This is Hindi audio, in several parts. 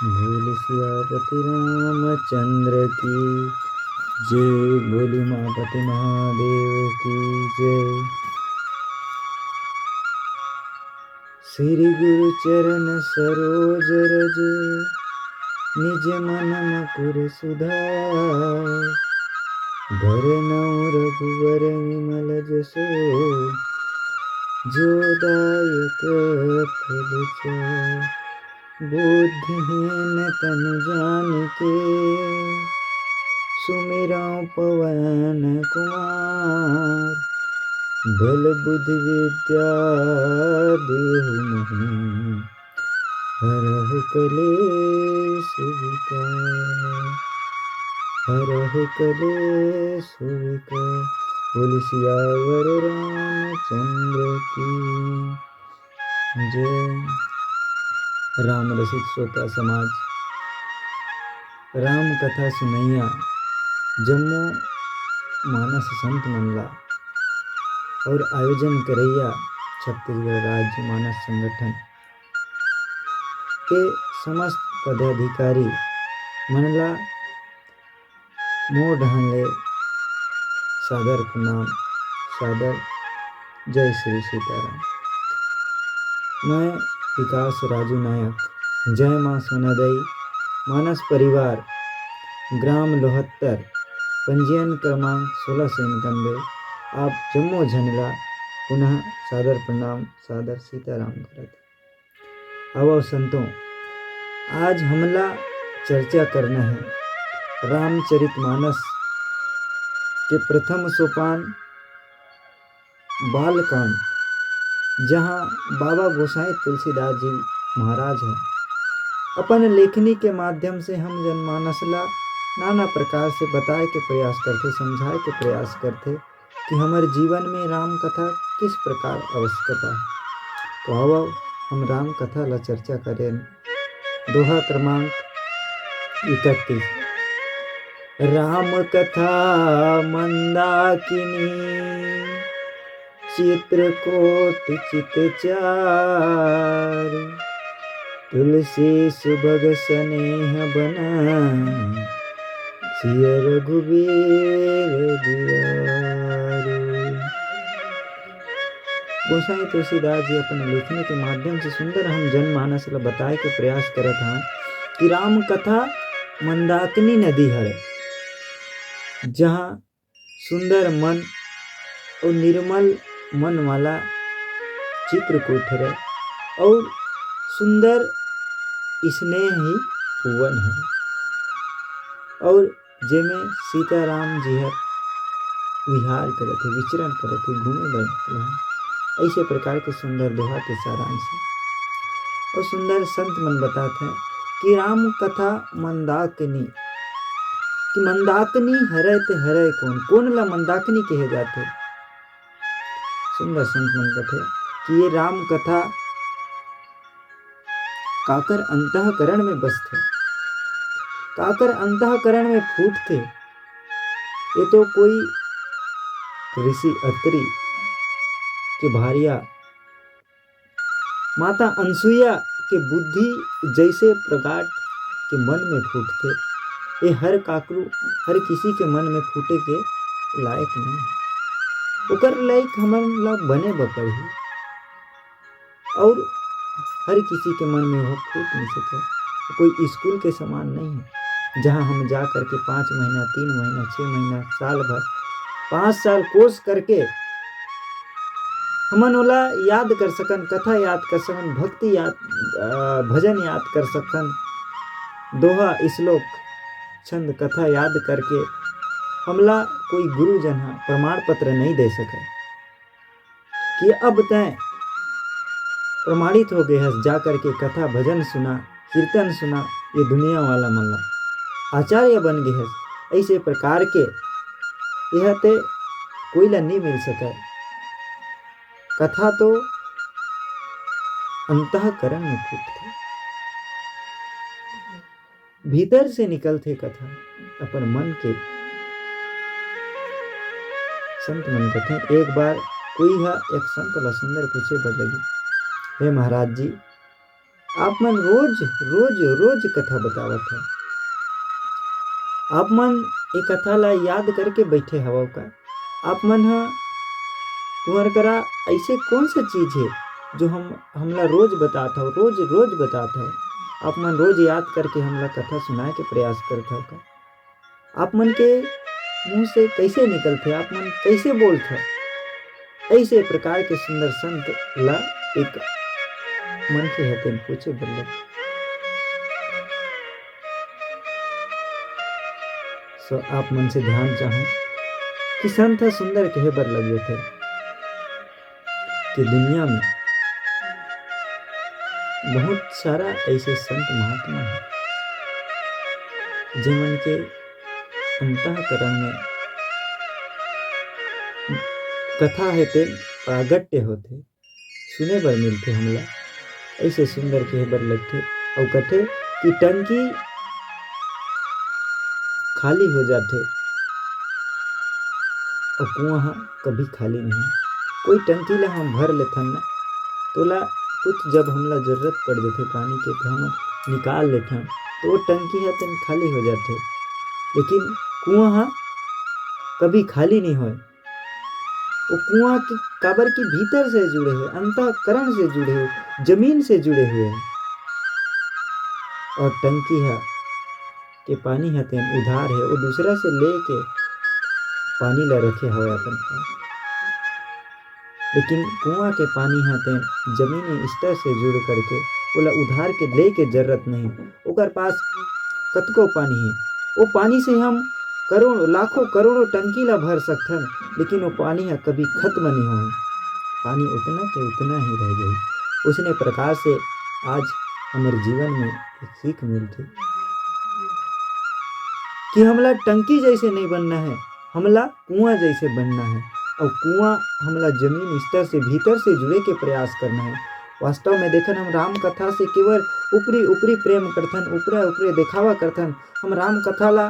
बोल सियापति रामचंद्र की जय। बोली मापति महादेव की जय। श्री गुरु चरण सरोज रज निज मन मुकुर सुधार। भरनउँ रघुवर विमल जसो जो दायक फल चार। बुद्धिहीन तनु जानिके सुमिरौं पवन कुमार। बल बुद्धि विद्या देहु मोहि हरहु कलेस विकार। हरहु कलेस विकार। बोल सियावर रामचंद्र की जय। राम रसिक श्रोता समाज, राम कथा सुनैया जम्मो मानस संत मनला और आयोजन करैया छत्तीसगढ़ राज्य मानस संगठन के समस्त पदाधिकारी मनला मोर ढहन ले सादर प्रणाम, सादर जय श्री सीताराम। मैं विकास राजू नायक, जय माँ सोनादई मानस परिवार, ग्राम लोहत्तर, पंजीयन क्रमांक 1691, आप जम्मो झनला पुनः सादर प्रणाम, सादर सीताराम करत। अब संतों, आज हमला चर्चा करना है रामचरितमानस के प्रथम सोपान बालकांड, जहाँ बाबा गोसाई तुलसीदास जी महाराज हैं। अपन लेखनी के माध्यम से हम जनमानस ला नाना प्रकार से बताए के प्रयास करते, समझाए के प्रयास करते कि हमारे जीवन में राम कथा किस प्रकार आवश्यकता है। तो आओ हम राम कथा ला चर्चा करें। दोहा क्रमांक 31। राम कथा मंदाकिनी चित्रकूट चित चार। तुलसी सुभग स्नेह बना सिय रघुबीर दुलारू। गोसाई तुलसीदास जी अपने लेखनी के माध्यम से सुंदर हम जनमानस ला बताए के प्रयास करत हैं कि राम कथा मंदाकिनी नदी है, जहाँ सुंदर मन और निर्मल मन वाला चित्रकूट है और सुंदर स्नेह ही वन है, और जेमें सीताराम जी है विहार करे थे, विचरण करे थे, घूमे बढ़ते हैं। ऐसे प्रकार के सुंदर दोहा के सारांश है। और सुंदर संत मन बताते हैं कि राम कथा मंदाकिनी, कि मंदाकिनी हरे ते हरे कौन, कौन ला मंदाकिनी कहे जाते। सुंदर संत मन कहते कि ये राम कथा काकर अंतःकरण में बसते, काकर अंतःकरण में फूटते। ये तो कोई ऋषि अत्रि के भारिया माता अनसुईया के बुद्धि जैसे प्रगाट के मन में फूटते। ये हर काकरू, हर किसी के मन में फूटे के लायक नहीं। ओकर लायक हमन ला बने बकर ही, और हर किसी के मन में वो फूट नहीं सके। कोई स्कूल के समान नहीं है, जहाँ हम जा करके 5 महीना, 3 महीना, 6 महीना, साल भर, 5 साल कोर्स करके हमन ओला याद कर सकन, कथा याद कर सकन, भक्ति याद, भजन याद कर सकन, दोहा, श्लोक, छंद, कथा याद करके हमला कोई गुरुजन प्रमाण पत्र नहीं दे सके कि अब तय प्रमाणित हो गए है, जा करके कथा भजन सुना, कीर्तन सुना, ये दुनिया वाला मल्ला आचार्य बन गए है। ऐसे प्रकार के यह ते कोई ला नहीं मिल सके। कथा तो अंतःकरण में फूटते, भीतर से निकलते कथा अपन मन के। संत मन कहते एक बार कोई है एक संत ला सुंदर पूछे बर लगी, हे महाराज जी, आप मन रोज रोज रोज कथा बतावत है। आप मन ये कथा ला याद करके बैठे हवो का? आप मन हा तुम्हार करा ऐसे कौन सा चीज है जो हमला रोज बताता हो, रोज रोज बताता हो? आप मन रोज याद करके हमला कथा सुनाए के प्रयास करता हो का? आप मन के मुंह से कैसे निकलते, आप मन कैसे बोलते? ऐसे प्रकार के सुंदर संत ला एक मन के हते पूछे बल्ले। सो आप मन से ध्यान चाहूं कि संत सुंदर कहे बर लगे थे कि दुनिया में बहुत सारा ऐसे संत महात्मा है जिनके के अंतःकरण में कथा है ते प्रागट्य होते सुने बर मिलते। हमला ऐसे सुंदर कहे बर लगते और कथे कि टंकी खाली हो जाते और कुआं कभी खाली नहीं। कोई टंकी ला हम भर लेथन ना तोला कुछ जब हमला जरूरत पड़ जाते पानी के तो हम निकाल लेथन तो वो टंकी है तन खाली हो जाते, लेकिन कुआं कभी खाली नहीं होए। वो कुआं की काबर की भीतर से जुड़े हुए, अंतःकरण से जुड़े हुए, जमीन से जुड़े हुए हैं। और टंकी है के पानी है तेन उधार है, वो दूसरा से लेके पानी ला रखे हवे अपन पास। लेकिन कुआं के पानी है तेन जमीनी स्तर से जुड़ करके ओला उधार के ले के जरूरत नहीं। ओकर पास कतको पानी है, वो पानी से हम करोड़ों लाखों करोड़ों टंकी ला भर सकथन, लेकिन वो पानी है कभी खत्म नहीं होए। पानी उतना के उतना ही रह जाए। उसने प्रकार से आज हमारे जीवन में एक सीख मिलती कि हमला टंकी जैसे नहीं बनना है, हमला कुआं जैसे बनना है। और कुआं हमला जमीन स्तर से भीतर से जुड़े के प्रयास करना है। वास्तव में देखन हम राम कथा से केवल ऊपरी ऊपरी प्रेम करथन, ऊपरे ऊपरे दिखावा करथन। हम राम कथा ला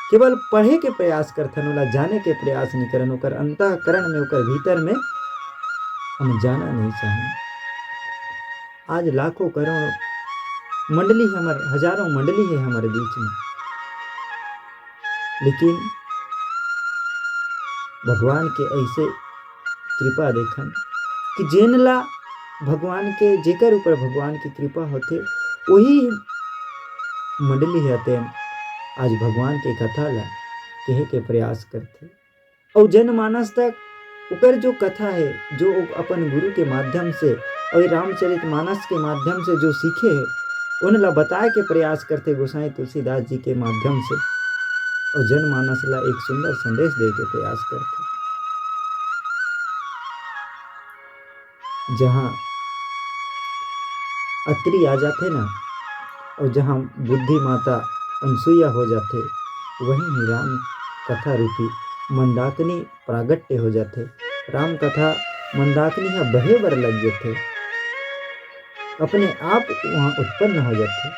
केवल पढ़े के प्रयास करथन, ओला जाने के प्रयास नहीं करन। ओकर अंतःकरण में, ओकर भीतर में हम जाना नहीं चाहें। आज लाखों करोड़ों मंडली हमार, हजारों मंडली है हमारे बीच में, लेकिन भगवान के ऐसे कृपा देखन कि जेन ला भगवान के, जेकर ऊपर भगवान की कृपा होते वही मंडली है आज भगवान के कथा ला कहे के प्रयास करते। और जनमानस तक ऊपर जो कथा है, जो अपन गुरु के माध्यम से और रामचरितमानस के माध्यम से जो सीखे है उन ला बताए के प्रयास करते गोसाई तुलसीदास जी के माध्यम से, और जनमानस ला एक सुंदर संदेश दे के प्रयास करते। जहाँ अत्रि आ जाते ना, और जहाँ बुद्धि माता अनसुईया हो जाते, वहीं ही राम कथा रूपी मंदाकिनी प्रागट्य हो जाते। राम कथा मंदाकिनी है बहे बर लग जाते, अपने आप वहाँ उत्पन्न हो जाते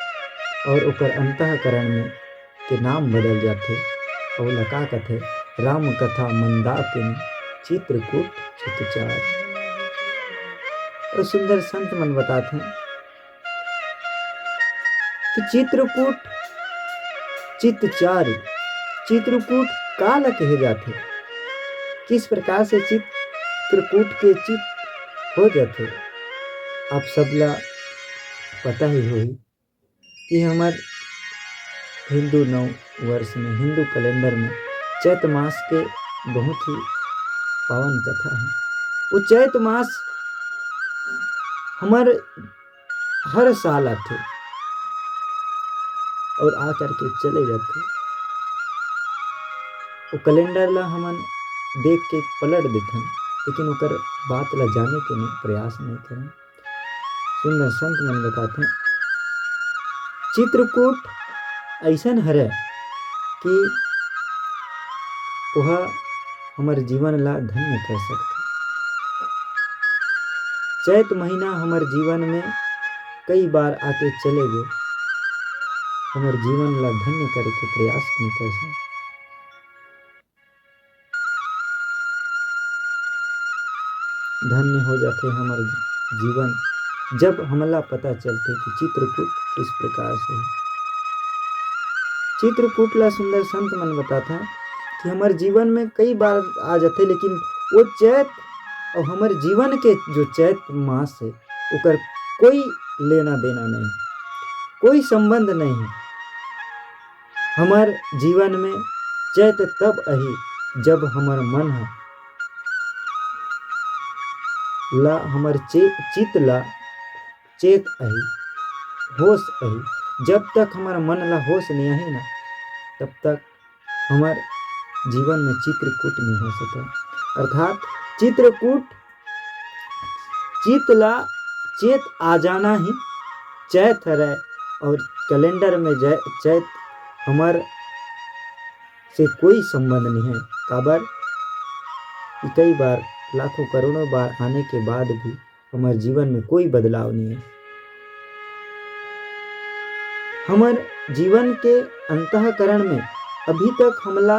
और ओकर अंतःकरण में के नाम बदल जाते। और लका कथे राम कथा मंदाकिनी चित्रकूट चितचार। और सुंदर संत मन बताते हैं कि चित्रकूट चितचार, चित्रकूट काला कहे जाते, किस प्रकार से चित्रकूट के चित हो जाते। आप सबला पता ही होगी कि हमारे हिंदू नव वर्ष में, हिंदू कैलेंडर में चैत मास के बहुत ही पावन कथा है। वो चैत मास हमारे हर साल आते और आकर के चले जाते। वो कैलेंडर ला हमन देख के पलट देथन, लेकिन ओकर बात ला जाने के नहीं प्रयास नहीं करें। सुंदर संत मन बताते हैं चित्रकूट ऐसन हरे कि वह हमारे जीवन ला धन्य कर सकते। चैत महीना हमारे जीवन में कई बार आके चले गए, हमारे जीवन ला धन्य करे के प्रयास नहीं कर सकते। धन्य हो जाते हमारे जीवन जब हमला पता चलते कि चित्रकूट किस प्रकार से है। चित्रकूट ला सुंदर संत मन बताता कि हमारे जीवन में कई बार आ जाते, लेकिन वो चैत और हमारे जीवन के जो चैत मास है उकर कोई लेना देना नहीं, कोई संबंध नहीं है। हमार जीवन में चैत तब अही जब हमार मन ला हमार चित ला चेत अही, होश अही। जब तक हमारा मन ला होश नहीं आई ना, तब तक हमार जीवन में चित्रकूट नहीं हो सका। अर्थात चित्रकूट चित ला चेत आ जाना ही चैत है, और कैलेंडर में चैत हमार से कोई संबंध नहीं है। काबर कई बार लाखों करोड़ों बार आने के बाद भी हमारे जीवन में कोई बदलाव नहीं है। हमारे जीवन के अंतःकरण में अभी तक हमला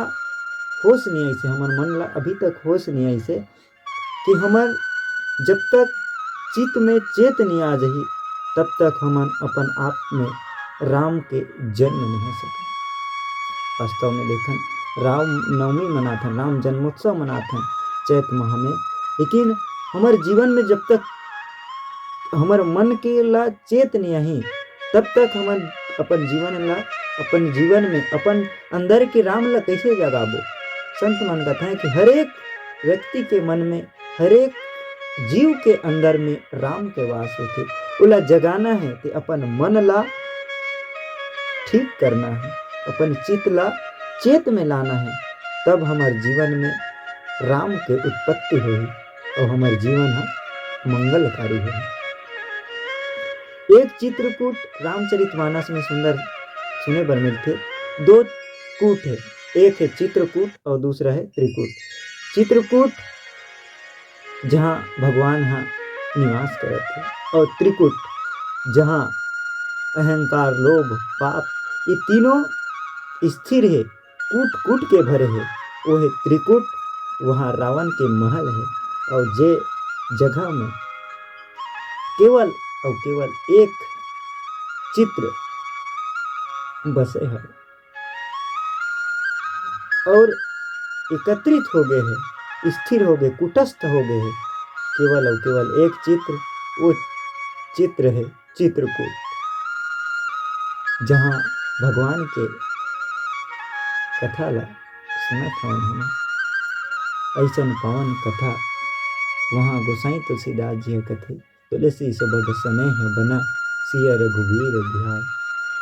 होश नहीं आई से, हमार मन ला अभी तक होश नहीं आई से कि हमार जब तक चित्त में चेत नहीं आ जाही तब तक हम अपन आप में राम के जन्म नहीं हो सके। वास्तव में देखन राम नवमी मनाथन, राम जन्मोत्सव मनाथन चैत माह में, लेकिन हमारे जीवन में जब तक हमारे मन के ला चेत नहीं आई तब तक हम अपन जीवन में अपन अंदर के राम ला कैसे जगाबो। संत मन कहते हैं कि हर एक व्यक्ति के मन में, हर एक जीव के अंदर में राम के वास होते, उला जगाना है तो अपन मन ला ठीक करना है, अपन चित ला चेत में लाना है, तब हमारे जीवन में राम के उत्पत्ति हुई और हमारे जीवन मंगलकारी हुई। एक चित्रकूट रामचरितमानस में सुंदर सुने बर मिलते। दो कूट है, एक है चित्रकूट और दूसरा है त्रिकूट। चित्रकूट जहाँ भगवान निवास करते थे, और त्रिकूट जहाँ अहंकार, लोभ, पाप ये तीनों स्थिर है, कूट कूट के भरे है, वो है त्रिकूट। वहाँ रावण के महल है, और जे जगह में केवल और केवल एक चित्र बसे है और एकत्रित हो गए हैं, स्थिर हो गए, कुटस्थ हो गए हैं, केवल और केवल एक चित्र, वो चित्र है चित्रकूट। जहाँ भगवान के कथा ला सुना था उन्होंने, ऐसा पावन कथा वहाँ गोसाई तुलसीदास जी कथे। तुलसी सबद स्नेह बना सिया रघुवीर ध्याय।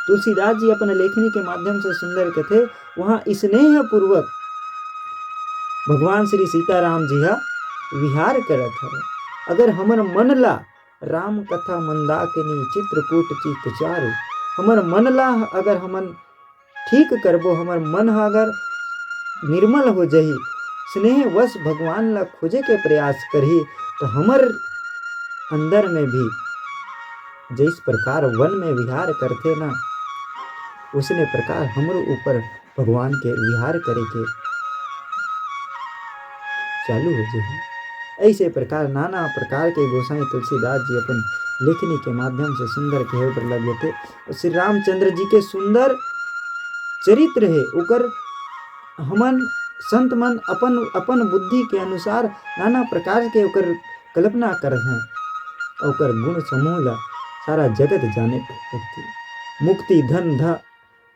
तुलसीदास जी अपने लेखनी के माध्यम से सुंदर कथे वहाँ स्नेह पूर्वक भगवान श्री सीताराम जी विहार करत है। अगर हमर मन ला राम कथा मंदाकिनी चित्रकूट चित चारु, हमर मन ला अगर हमन ठीक करबो, हमर मन अगर निर्मल हो जाही, स्नेह वश भगवान ला खोजे के प्रयास करही, तो हमर अंदर में भी जिस प्रकार वन में विहार करते ना, उसने प्रकार हमरो ऊपर भगवान के विहार करे के चालू हो जाए। ऐसे प्रकार नाना प्रकार के गोसाई तुलसीदास जी अपन लेखनी के माध्यम से सुंदर कहे पर लगे थे। श्री रामचंद्र जी के सुंदर चरित्र है, उकर हमन संत मन अपन अपन बुद्धि के अनुसार नाना प्रकार के उकर कल्पना करत हैं, और गुण समूह ला सारा जगत जाने लगती। मुक्ति धन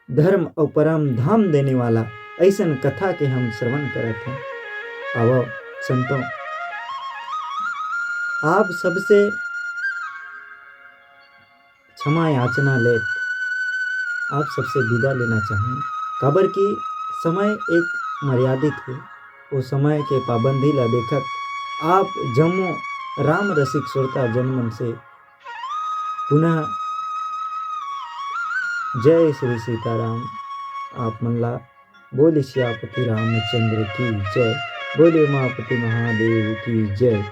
धर्म और परम धाम देने वाला ऐसन कथा के हम श्रवण करत हैं। आओ संतों, आप सबसे क्षमा याचना ले आप सबसे विदा लेना चाहूँ, काबर की समय एक मर्यादित है। वो समय के पाबंदी ला देखत आप जम्मो राम रसिक श्रोता जन्मन से पुनः जय श्री सीताराम आप मन ला बोले श्यापति रामचंद्र की जय, बोले उमापति महादेव की जय।